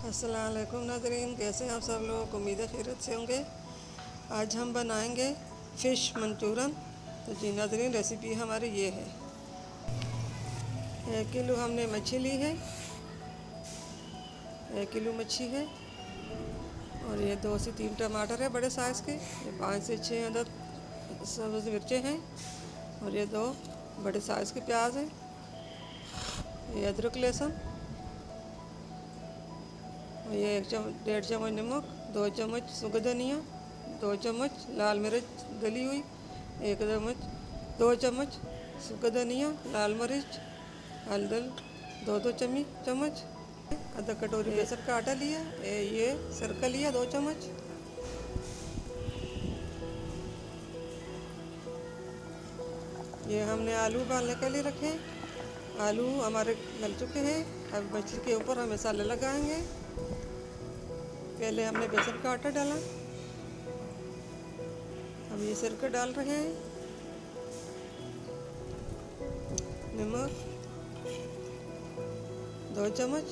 अस्सलाम वालेकुम नाज़रीन, कैसे हैं आप सब लोग। उम्मीद है खैरियत से होंगे। आज हम बनाएंगे फ़िश मंचूरन। तो जी नाज़रीन, रेसिपी हमारी ये है। 1 किलो हमने मच्छी ली है, 1 किलो मच्छी है। और ये 2 से 3 टमाटर है बड़े साइज़ के। ये 5 से 6 अदद सब्ज़ मिर्चें हैं। और ये 2 बड़े साइज़ के प्याज हैं। ये अदरक लहसुन। और ये 1.5 चम्मच नमक, 2 चम्मच सूखा धनिया, 2 चम्मच लाल मिर्च दली हुई, 2 चम्मच सूखा धनिया, लाल मिर्च, हल्दर 2 चम्मच, आधा कटोरी बेसन का आटा लिया, ये सिरका लिया 2 चम्मच। ये हमने आलू उबालने के लिए रखे। आलू हमारे गल चुके हैं। अब मछली के ऊपर हम मसाले लगाएंगे। पहले हमने बेसन का आटा डाला, अब ये सिरका डाल रहे हैं, नमक 2 चम्मच,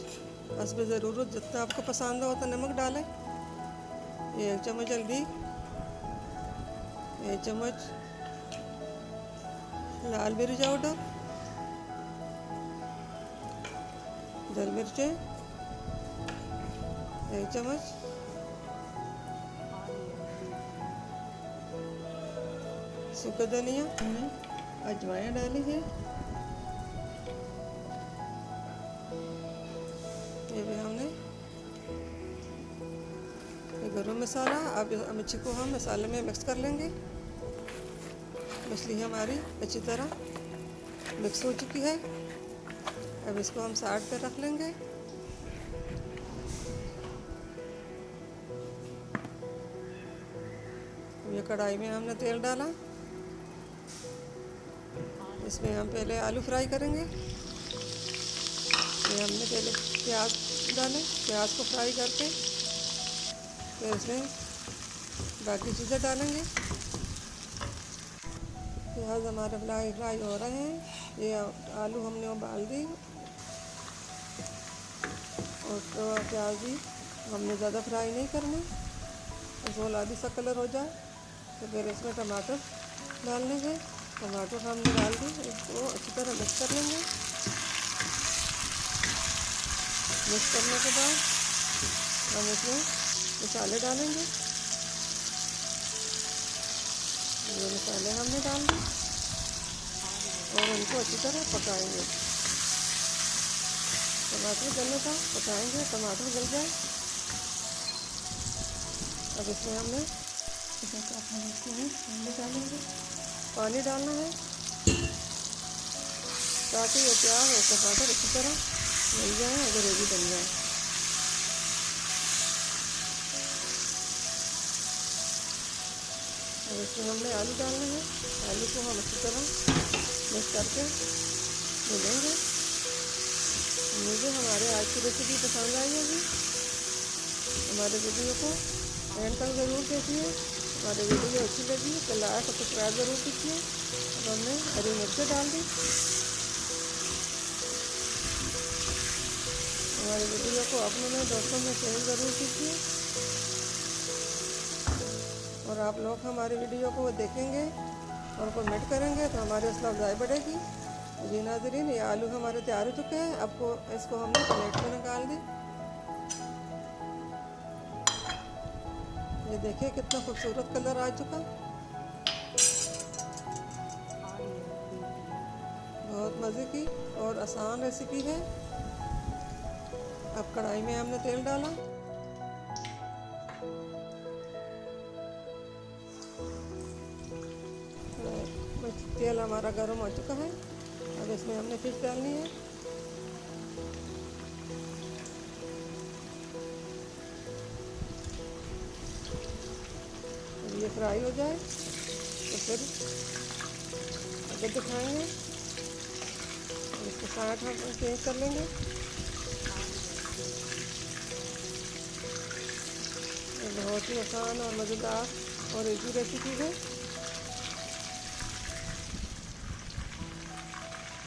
हस्ब ज़रूरत जितना आपको पसंद हो उतना नमक डालें। ये 1 चम्मच हल्दी, 1 चम्मच लाल मिर्च पाउडर, दल मिर्चें 1 चम्मच, सूखा धनिया, अजवाइन डाली है, ये भी हमने गरम मसाला। अब मच्छी को हम मसाले में मिक्स कर लेंगे। मछली हमारी अच्छी तरह मिक्स हो चुकी है। अब इसको हम साइड पर रख लेंगे। ये कढ़ाई में हमने तेल डाला, इसमें हम पहले आलू फ्राई करेंगे। ये हमने पहले प्याज डाले, प्याज को फ्राई करके फिर इसमें बाकी चीज़ें डालेंगे। प्याज हमारे फ्राई हो रहे हैं। ये आलू हमने उबाल दी और तो प्याज भी हमने ज़्यादा फ्राई नहीं करना, गुलाबी सा कलर हो जाए तो फिर इसमें टमाटर डाल लेंगे। टमाटर हमने डाल दी, इसको अच्छी तरह मिक्स कर लेंगे। मिक्स करने के बाद हम इसमें मसाले डालेंगे। ये मसाले हमने डाल दिए और उनको अच्छी तरह पकाएंगे। टमाटर गलने तक पकाएंगे, टमाटर गल जाए। अब इसमें हमने पानी डालना है ताकि ये प्याज और टमाटर अच्छी तरह मिल जाए और ग्रेवी बन जाए। अब इसमें हमने आलू डालना है। आलू को हम अच्छी तरह मिक्स करके भूनेंगे। मुझे हमारे आज की रेसिपी पसंद आई होगी। हमारे वीडियो को एंड तक ज़रूर देखिए। हमारी वीडियो अच्छी लगी तो लाइक और सब्सक्राइब ज़रूर कीजिए। अब हमने हरी मिर्चें डाल दी। हमारी वीडियो को अपने में दोस्तों में शेयर ज़रूर कीजिए। और आप लोग हमारी वीडियो को देखेंगे और कमेंट करेंगे तो हमारी हौसला अफजाई बढ़ेगी। जी नाज़रीन, ये आलू हमारे तैयार हो चुके हैं। आपको इसको हमने प्लेट में निकाल दी। ये देखिए कितना खूबसूरत कलर आ चुका। बहुत मज़े की और आसान रेसिपी है। अब कढ़ाई में हमने तेल डाला, तेल हमारा गर्म हो चुका है। अब इसमें हमने फिश डालनी है। जब ये फ्राई हो जाए तो फिर अगर दिखाएंगे, इसको साइड हम चेंज कर लेंगे। ये बहुत ही आसान और मज़ेदार और इजी रेसिपी है।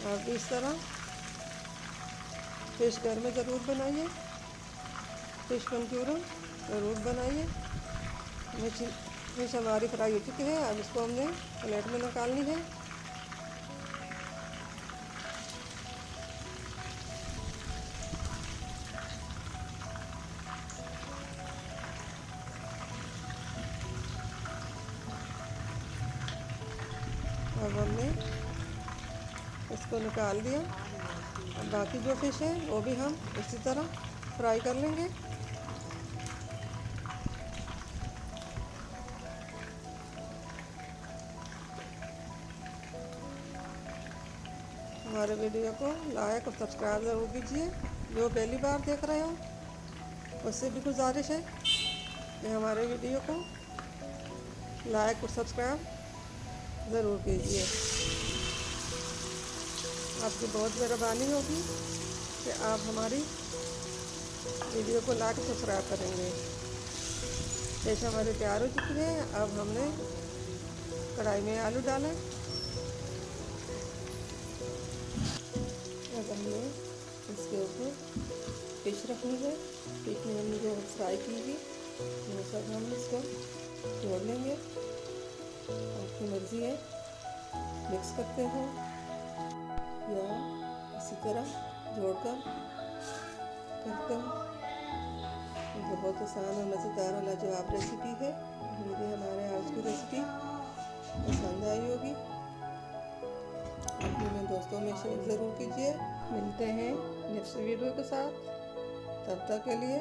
आप भी इस तरह फिश घर में ज़रूर बनाइए। फिश मंचूरियन ज़रूर बनाइए। फिश हमारी फ्राई हो चुकी है, अब इसको हमने प्लेट में निकालनी है। अब हमने इसको निकाल दिया। अब बाकी जो फिश है वो भी हम इसी तरह फ्राई कर लेंगे। हमारे वीडियो को लाइक और सब्सक्राइब ज़रूर कीजिए। जो पहली बार देख रहे हो उससे भी गुजारिश है कि हमारे वीडियो को लाइक और सब्सक्राइब ज़रूर कीजिए। आपकी बहुत मेहरबानी होगी कि आप हमारी वीडियो को लाइक और सब्सक्राइब करेंगे। जैसे हमारी तैयार हो चुकी है, अब हमने कढ़ाई में आलू डालें। अब हमने इसके ऊपर फिश रखनी है। फिश में हमने जो फ्राई की थी वो सब हम इसको जोड़ लेंगे। आपकी मर्ज़ी है, मिक्स करते हो या इसी तरह जोड़कर करते हो। बहुत आसान और मज़ेदार और लाजवाब रेसिपी है। उम्मीद है हमारे आज की रेसिपी पसंद आई होगी। अपने दोस्तों में शेयर ज़रूर कीजिए। मिलते हैं नेक्स्ट वीडियो के साथ, तब तक के लिए